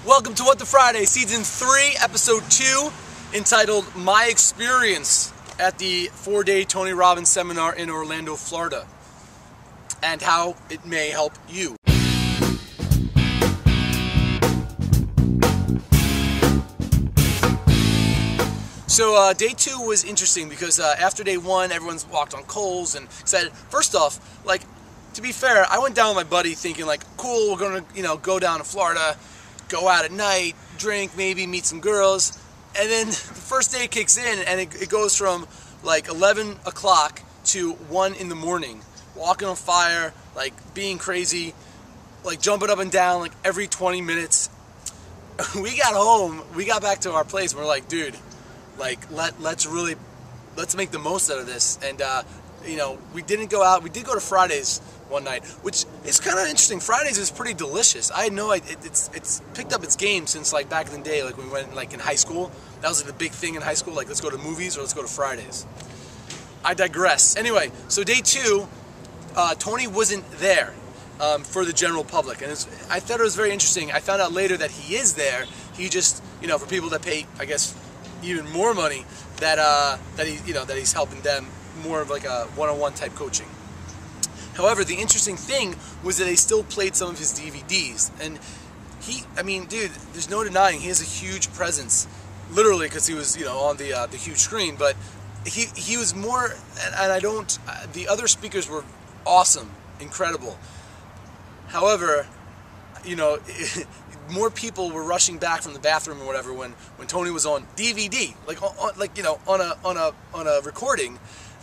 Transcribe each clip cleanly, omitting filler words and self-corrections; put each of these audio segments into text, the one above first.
Welcome to What the Friday, Season 3, Episode 2, entitled My Experience at the 4-day Tony Robbins Seminar in Orlando, Florida, and how it may help you. So day 2 was interesting because after day 1, everyone's walked on coals and said, first off, like, to be fair, I went down with my buddy thinking like, cool, we're going to, go down to Florida, go out at night, drink, maybe meet some girls, and then the first day kicks in and it goes from like 11 o'clock to 1 in the morning, walking on fire, like being crazy, like jumping up and down like every 20 minutes. We got home, we got back to our place, and we're like, dude, like let's make the most out of this. And we didn't go out. We did go to Fridays one night, which is kind of interesting. Fridays is pretty delicious. I know it's picked up its game since like back in the day, like when we went like in high school. That was like the big thing in high school, like let's go to movies or let's go to Fridays. I digress. Anyway, so day 2, Tony wasn't there for the general public, and I thought it was very interesting. I found out later that he is there. He just, for people that pay, I guess, even more money, that he's helping them, more of like a one-on-one type coaching. However, the interesting thing was that they still played some of his DVDs, and dude, there's no denying he has a huge presence, literally, because he was, on the huge screen. But he was more, the other speakers were awesome, incredible. However, more people were rushing back from the bathroom or whatever when Tony was on DVD, on a recording,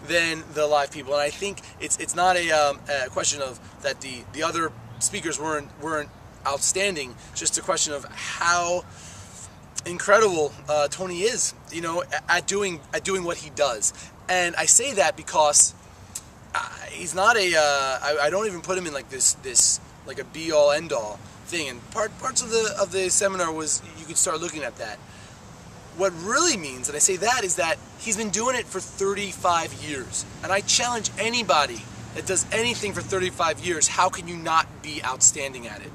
than the live people. And I think it's not a question of that the other speakers weren't outstanding, just a question of how incredible Tony is, at doing what he does. And I say that because he's not I don't even put him in like this like a be-all end-all thing. And parts of the seminar was, you could start looking at that. What really means, and I say that, is that he's been doing it for 35 years. And I challenge anybody that does anything for 35 years, how can you not be outstanding at it?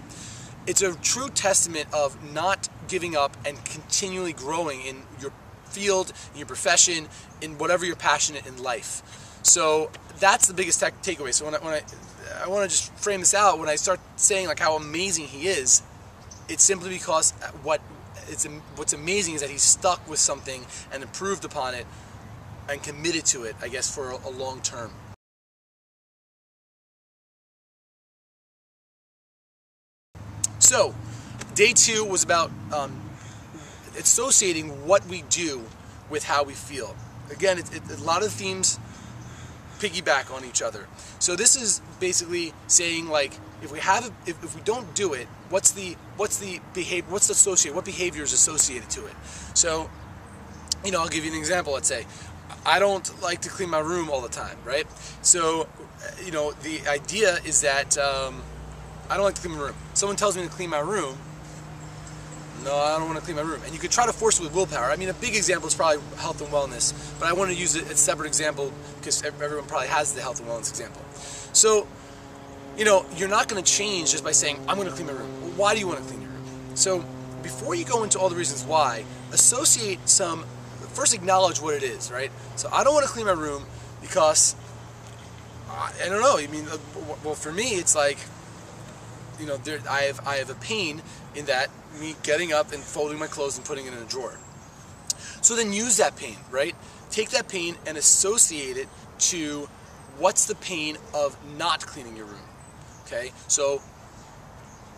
It's a true testament of not giving up and continually growing in your field, in your profession, in whatever you're passionate in life. So that's the biggest takeaway. So when I want to just frame this out, when I start saying like how amazing he is, it's simply because what's amazing is that he's stuck with something and improved upon it and committed to it, I guess, for a long term. So, day 2 was about associating what we do with how we feel. Again, a lot of themes piggyback on each other. So this is basically saying, like, if we don't do it, what behavior is associated to it? So, I'll give you an example. Let's say I don't like to clean my room all the time, right? So, the idea is that I don't like to clean my room. Someone tells me to clean my room. No, I don't want to clean my room. And you could try to force it with willpower. I mean, a big example is probably health and wellness, but I want to use a separate example because everyone probably has the health and wellness example. So, you're not going to change just by saying, I'm going to clean my room. Well, why do you want to clean your room? So, before you go into all the reasons why, first acknowledge what it is, right? So, I don't want to clean my room because, I don't know, well, for me, it's like, I have a pain in that, me getting up and folding my clothes and putting it in a drawer. So then use that pain, right? Take that pain and associate it to what's the pain of not cleaning your room, okay? So,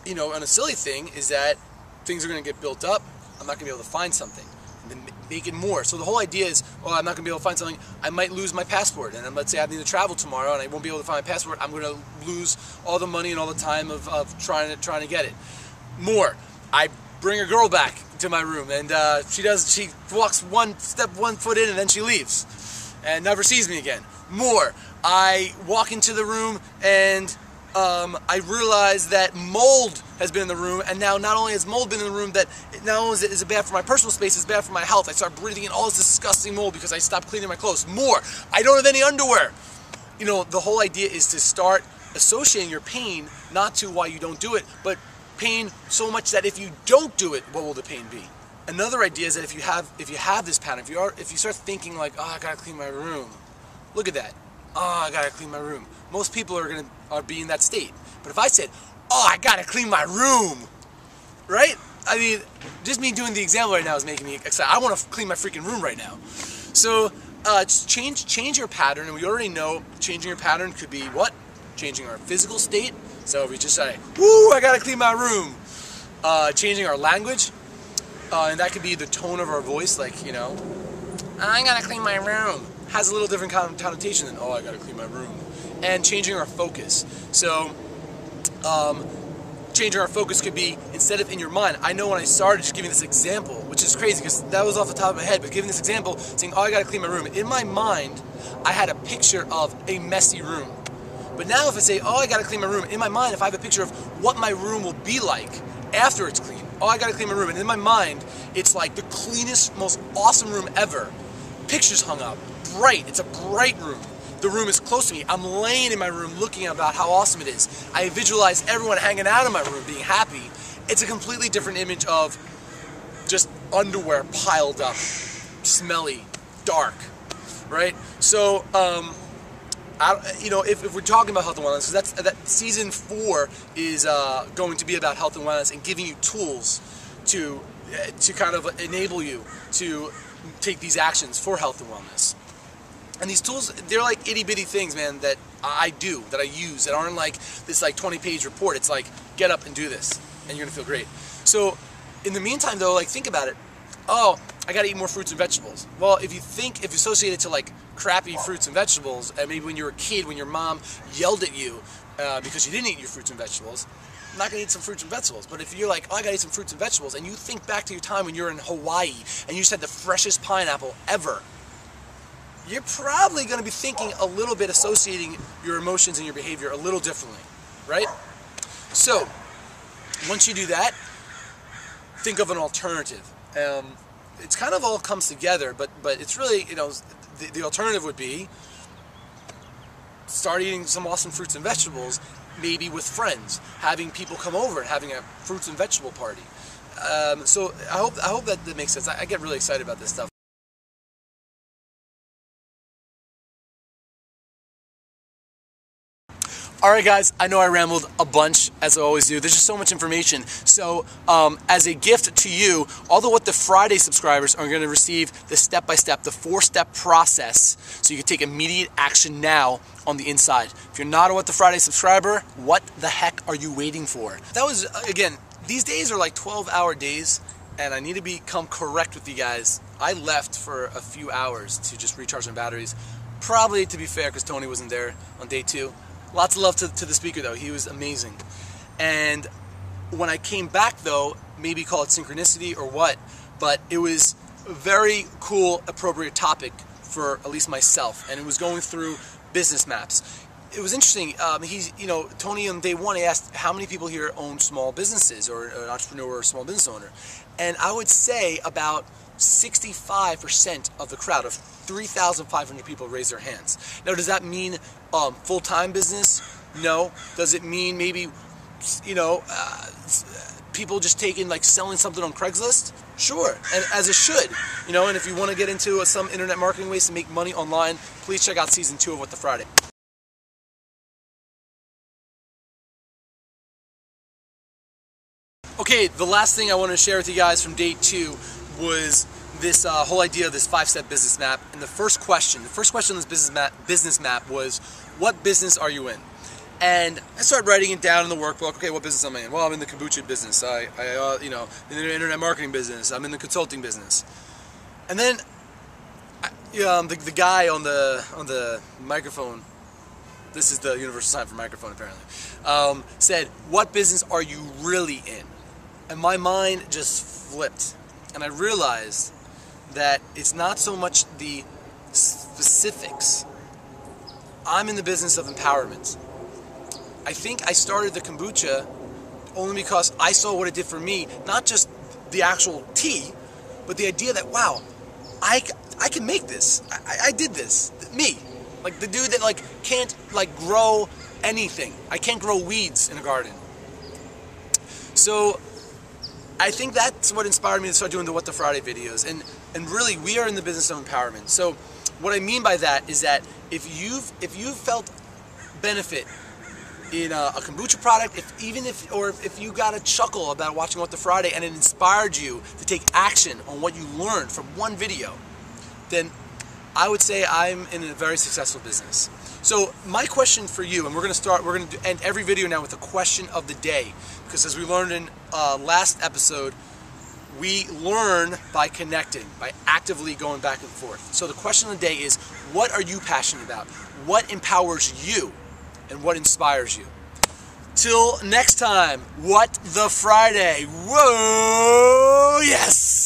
and a silly thing is that things are going to get built up. I'm not going to be able to find something. And then make it more. So the whole idea is, well, I'm not going to be able to find something. I might lose my passport. And then let's say I need to travel tomorrow and I won't be able to find my passport. I'm going to lose all the money and all the time of trying to get it. More. I bring a girl back to my room and she walks one foot in and then she leaves and never sees me again. More. I walk into the room and I realize that mold has been in the room, and now not only has mold been in the room, that not only is it bad for my personal space, it's bad for my health. I start breathing in all this disgusting mold because I stopped cleaning my clothes. More, I don't have any underwear. The whole idea is to start associating your pain not to why you don't do it, but pain so much that if you don't do it, what will the pain be? Another idea is that if you have this pattern, if you start thinking like, oh, I gotta clean my room, look at that. Oh, I gotta clean my room. Most people are be in that state. But if I said, oh, I gotta clean my room, right? I mean, just me doing the example right now is making me excited. I want to clean my freaking room right now. So change your pattern, and we already know changing your pattern could be what? Changing our physical state. So if we just say, woo, I gotta clean my room. Changing our language, and that could be the tone of our voice, like, you know, I gotta clean my room. Has a little different connotation than, oh, I gotta clean my room. And changing our focus. So, changing our focus could be, instead of in your mind, I know when I started just giving this example, which is crazy because that was off the top of my head, but giving this example, saying, oh, I gotta clean my room. In my mind, I had a picture of a messy room. But now if I say, oh, I gotta clean my room, in my mind, if I have a picture of what my room will be like after it's clean, oh, I gotta clean my room, and in my mind, it's like the cleanest, most awesome room ever. Pictures hung up, bright, it's a bright room. The room is close to me. I'm laying in my room looking about how awesome it is. I visualize everyone hanging out in my room being happy. It's a completely different image of just underwear piled up, smelly, dark, right? So, you know, if we're talking about health and wellness, that season 4 is going to be about health and wellness and giving you tools to kind of enable you to take these actions for health and wellness. And these tools, they're like itty-bitty things, man, that I do, that I use, that aren't like this like 20-page report. It's like, get up and do this, and you're gonna feel great. So, in the meantime though, like, think about it. Oh, I gotta eat more fruits and vegetables. Well, if you associate it to like crappy fruits and vegetables, and maybe when you were a kid, when your mom yelled at you because you didn't eat your fruits and vegetables, I'm not gonna eat some fruits and vegetables. But if you're like, oh, I gotta eat some fruits and vegetables, and you think back to your time when you're in Hawaii, and you just had the freshest pineapple ever, you're probably going to be thinking a little bit, associating your emotions and your behavior a little differently, right? So, once you do that, think of an alternative. It's kind of all comes together, but it's really, you know, the alternative would be start eating some awesome fruits and vegetables, maybe with friends, having people come over and having a fruits and vegetable party. So I hope that makes sense. I get really excited about this stuff. Alright guys, I know I rambled a bunch, as I always do. There's just so much information. So, as a gift to you, all the What the Friday subscribers are going to receive the step-by-step, the 4-step process, so you can take immediate action now on the inside. If you're not a What the Friday subscriber, what the heck are you waiting for? That was, again, these days are like 12-hour days, and I need to become correct with you guys. I left for a few hours to just recharge my batteries. Probably, to be fair, because Tony wasn't there on day 2. Lots of love to the speaker, though. He was amazing. And when I came back, though, maybe call it synchronicity or what, but it was a very cool, appropriate topic for at least myself. And it was going through business maps. It was interesting. You know, Tony on day 1, he asked how many people here own small businesses or an entrepreneur or a small business owner. And I would say about 65% of the crowd of 3,500 people raised their hands. Now, does that mean full-time business? No. Does it mean maybe, you know, people just taking, like, selling something on Craigslist? Sure, and as it should. You know, and if you want to get into some internet marketing ways to make money online, please check out season 2 of What the Friday. Okay, the last thing I want to share with you guys from day 2 was this whole idea of this 5-step business map. And the first question on this business map was, what business are you in? And I started writing it down in the workbook. Okay, what business am I in? Well, I'm in the kombucha business. You know, in the internet marketing business. I'm in the consulting business. And then the guy on the microphone, this is the universal sign for microphone apparently, said, what business are you really in? And my mind just flipped. And I realized that it's not so much the specifics. I'm in the business of empowerment. I think I started the kombucha only because I saw what it did for me, not just the actual tea, but the idea that, wow, I can make this. I did this. Me. Like the dude that like can't like grow anything. I can't grow weeds in a garden. So I think that's what inspired me to start doing the What the Friday videos. And really, we are in the business of empowerment. So what I mean by that is that if you've felt benefit in a kombucha product, if you got a chuckle about watching What the Friday and it inspired you to take action on what you learned from one video, then I would say I'm in a very successful business. So my question for you, and we're going to end every video now with a question of the day, because as we learned in last episode, we learn by connecting, by actively going back and forth. So the question of the day is, what are you passionate about? What empowers you? And what inspires you? Till next time, What the Friday. Whoa, yes!